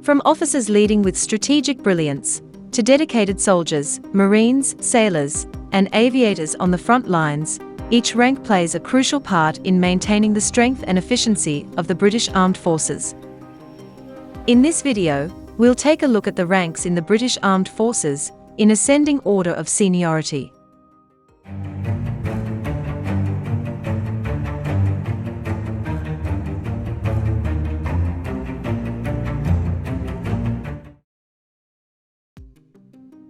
From officers leading with strategic brilliance, to dedicated soldiers, Marines, sailors, and aviators on the front lines, each rank plays a crucial part in maintaining the strength and efficiency of the British Armed Forces. In this video, we'll take a look at the ranks in the British Armed Forces, in ascending order of seniority.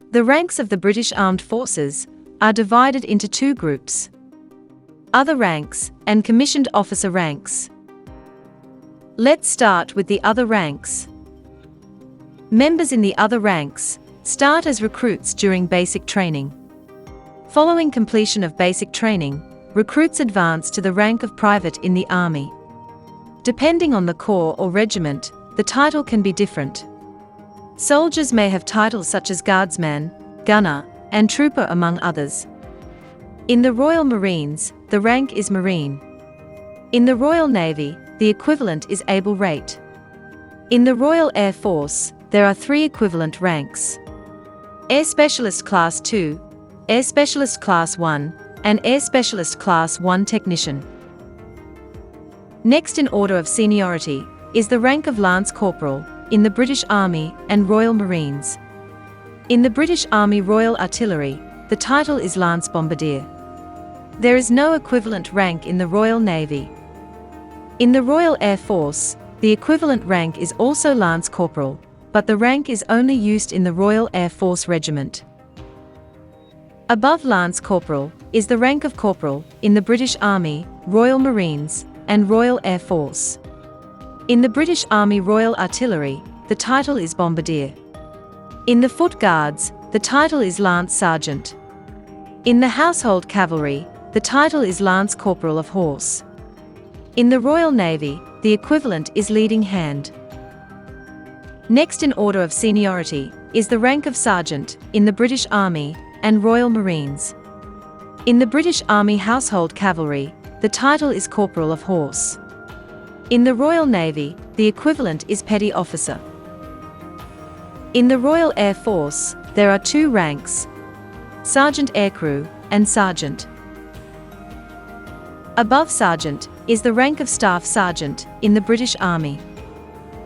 The ranks of the British Armed Forces are divided into two groups: other ranks and commissioned officer ranks. Let's start with the other ranks. Members in the other ranks start as recruits during basic training. Following completion of basic training, recruits advance to the rank of private in the Army. Depending on the corps or regiment, the title can be different. Soldiers may have titles such as Guardsman, Gunner, and Trooper, among others. In the Royal Marines, the rank is Marine. In the Royal Navy, the equivalent is Able Rate. In the Royal Air Force, there are three equivalent ranks: Air Specialist Class 2, Air Specialist Class 1, and Air Specialist Class 1 Technician. Next in order of seniority is the rank of Lance Corporal in the British Army and Royal Marines. In the British Army Royal Artillery, the title is Lance Bombardier. There is no equivalent rank in the Royal Navy. In the Royal Air Force, the equivalent rank is also Lance Corporal, but the rank is only used in the Royal Air Force Regiment. Above Lance Corporal is the rank of Corporal in the British Army, Royal Marines, and Royal Air Force. In the British Army Royal Artillery, the title is Bombardier. In the Foot Guards, the title is Lance Sergeant. In the Household Cavalry, the title is Lance Corporal of Horse. In the Royal Navy, the equivalent is Leading Hand. Next in order of seniority is the rank of Sergeant in the British Army and Royal Marines. In the British Army Household Cavalry, the title is Corporal of Horse. In the Royal Navy, the equivalent is Petty Officer. In the Royal Air Force, there are two ranks: Sergeant Aircrew and Sergeant. Above Sergeant is the rank of Staff Sergeant in the British Army.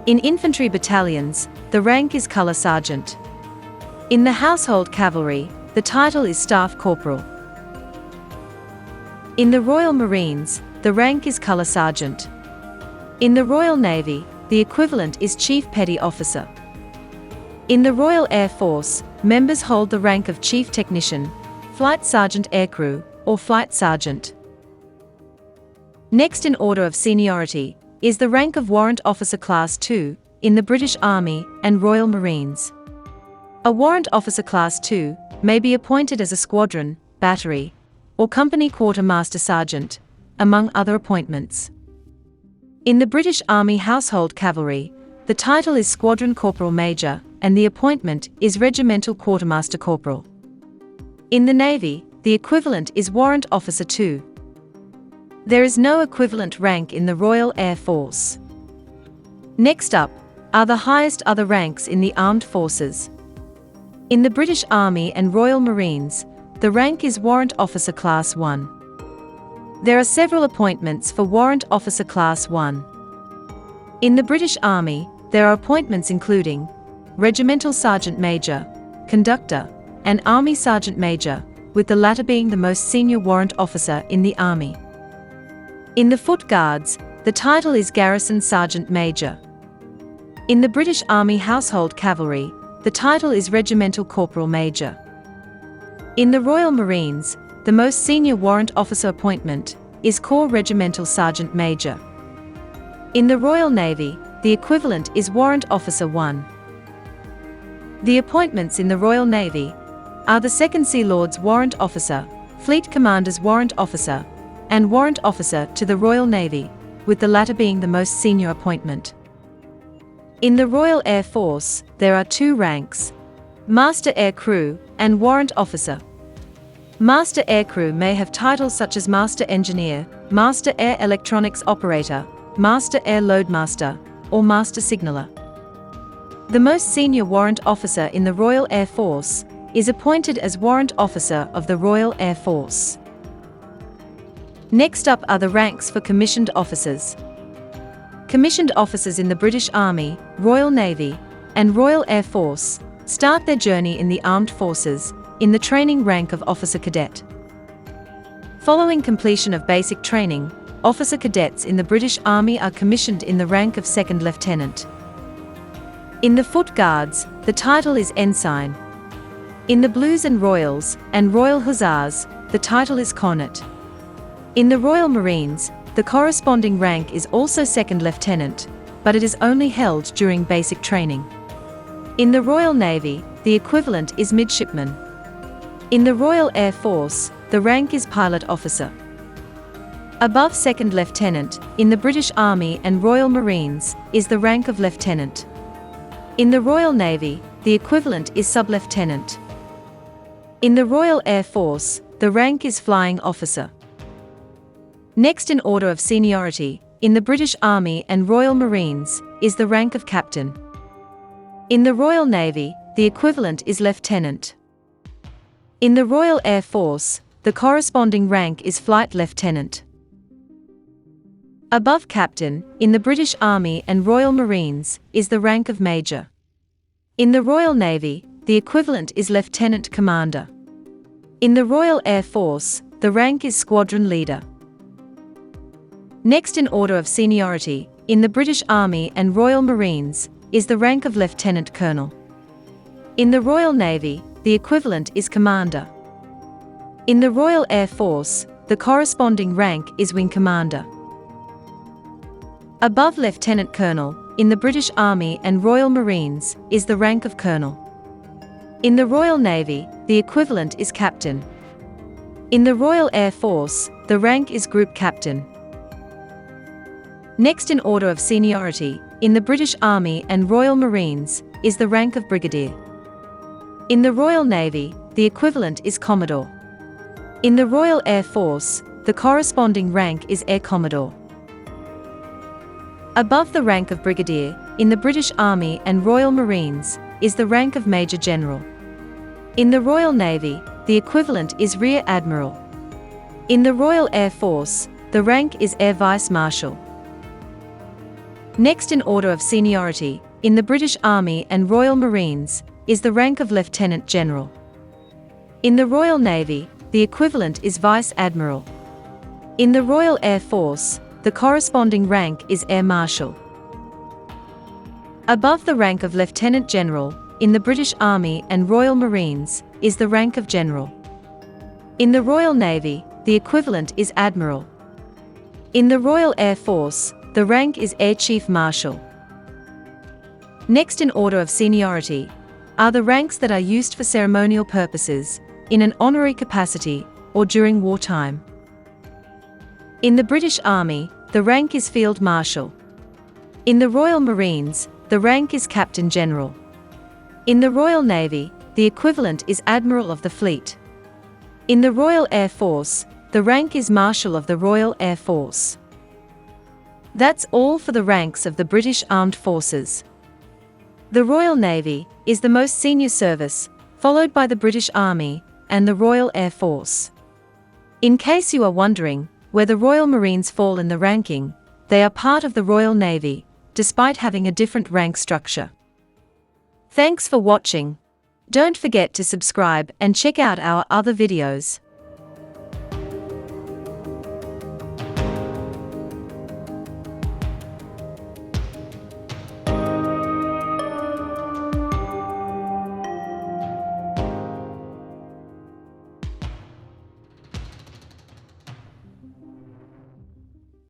In infantry battalions, the rank is Colour Sergeant. In the Household Cavalry, the title is Staff Corporal. In the Royal Marines, the rank is Colour Sergeant. In the Royal Navy, the equivalent is Chief Petty Officer. In the Royal Air Force, members hold the rank of Chief Technician, Flight Sergeant Aircrew, or Flight Sergeant. Next in order of seniority is the rank of Warrant Officer Class 2 in the British Army and Royal Marines. A Warrant Officer Class 2 may be appointed as a squadron, battery, or company quartermaster sergeant, among other appointments. In the British Army Household Cavalry, the title is Squadron Corporal Major, and the appointment is Regimental Quartermaster Corporal. In the Navy, the equivalent is Warrant Officer 2. There is no equivalent rank in the Royal Air Force. Next up are the highest other ranks in the armed forces. In the British Army and Royal Marines, the rank is Warrant Officer Class 1. There are several appointments for Warrant Officer Class 1. In the British Army, there are appointments including Regimental Sergeant Major, Conductor, and Army Sergeant Major, with the latter being the most senior warrant officer in the Army. In the Foot Guards, the title is Garrison Sergeant Major. In the British Army Household Cavalry, the title is Regimental Corporal Major. In the Royal Marines, the most senior warrant officer appointment is Corps Regimental Sergeant Major. In the Royal Navy, the equivalent is Warrant Officer 1. The appointments in the Royal Navy are the Second Sea Lord's Warrant Officer, Fleet Commander's Warrant Officer, and Warrant Officer to the Royal Navy, with the latter being the most senior appointment. In the Royal Air Force, there are two ranks: Master Air Crew and Warrant Officer. Master Aircrew may have titles such as Master Engineer, Master Air Electronics Operator, Master Air Loadmaster, or Master Signaller. The most senior warrant officer in the Royal Air Force is appointed as Warrant Officer of the Royal Air Force. Next up are the ranks for commissioned officers. Commissioned officers in the British Army, Royal Navy, and Royal Air Force start their journey in the armed forces in the training rank of Officer Cadet. Following completion of basic training, officer cadets in the British Army are commissioned in the rank of Second Lieutenant. In the Foot Guards, the title is Ensign. In the Blues and Royals and Royal Hussars, the title is Cornet. In the Royal Marines, the corresponding rank is also Second Lieutenant, but it is only held during basic training. In the Royal Navy, the equivalent is Midshipman. In the Royal Air Force, the rank is Pilot Officer. Above Second Lieutenant, in the British Army and Royal Marines, is the rank of Lieutenant. In the Royal Navy, the equivalent is Sub-Lieutenant. In the Royal Air Force, the rank is Flying Officer. Next in order of seniority, in the British Army and Royal Marines, is the rank of Captain. In the Royal Navy, the equivalent is Lieutenant. In the Royal Air Force, the corresponding rank is Flight Lieutenant. Above Captain, in the British Army and Royal Marines, is the rank of Major. In the Royal Navy, the equivalent is Lieutenant Commander. In the Royal Air Force, the rank is Squadron Leader. Next in order of seniority, in the British Army and Royal Marines, is the rank of Lieutenant Colonel. In the Royal Navy, the equivalent is Commander. In the Royal Air Force, the corresponding rank is Wing Commander. Above Lieutenant Colonel, in the British Army and Royal Marines, is the rank of Colonel. In the Royal Navy, the equivalent is Captain. In the Royal Air Force, the rank is Group Captain. Next in order of seniority, in the British Army and Royal Marines, is the rank of Brigadier. In the Royal Navy, the equivalent is Commodore. In the Royal Air Force, the corresponding rank is Air Commodore. Above the rank of Brigadier, in the British Army and Royal Marines, is the rank of Major General. In the Royal Navy, the equivalent is Rear Admiral. In the Royal Air Force, the rank is Air Vice Marshal. Next in order of seniority, in the British Army and Royal Marines, is the rank of Lieutenant General. In the Royal Navy, the equivalent is Vice Admiral. In the Royal Air Force, the corresponding rank is Air Marshal. Above the rank of Lieutenant General, in the British Army and Royal Marines, is the rank of General. In the Royal Navy, the equivalent is Admiral. In the Royal Air Force, the rank is Air Chief Marshal. Next in order of seniority are the ranks that are used for ceremonial purposes, in an honorary capacity, or during wartime. In the British Army, the rank is Field Marshal. In the Royal Marines, the rank is Captain General. In the Royal Navy, the equivalent is Admiral of the Fleet. In the Royal Air Force, the rank is Marshal of the Royal Air Force. That's all for the ranks of the British Armed Forces. The Royal Navy is the most senior service, followed by the British Army and the Royal Air Force. In case you are wondering where the Royal Marines fall in the ranking, they are part of the Royal Navy, despite having a different rank structure. Thanks for watching. Don't forget to subscribe and check out our other videos.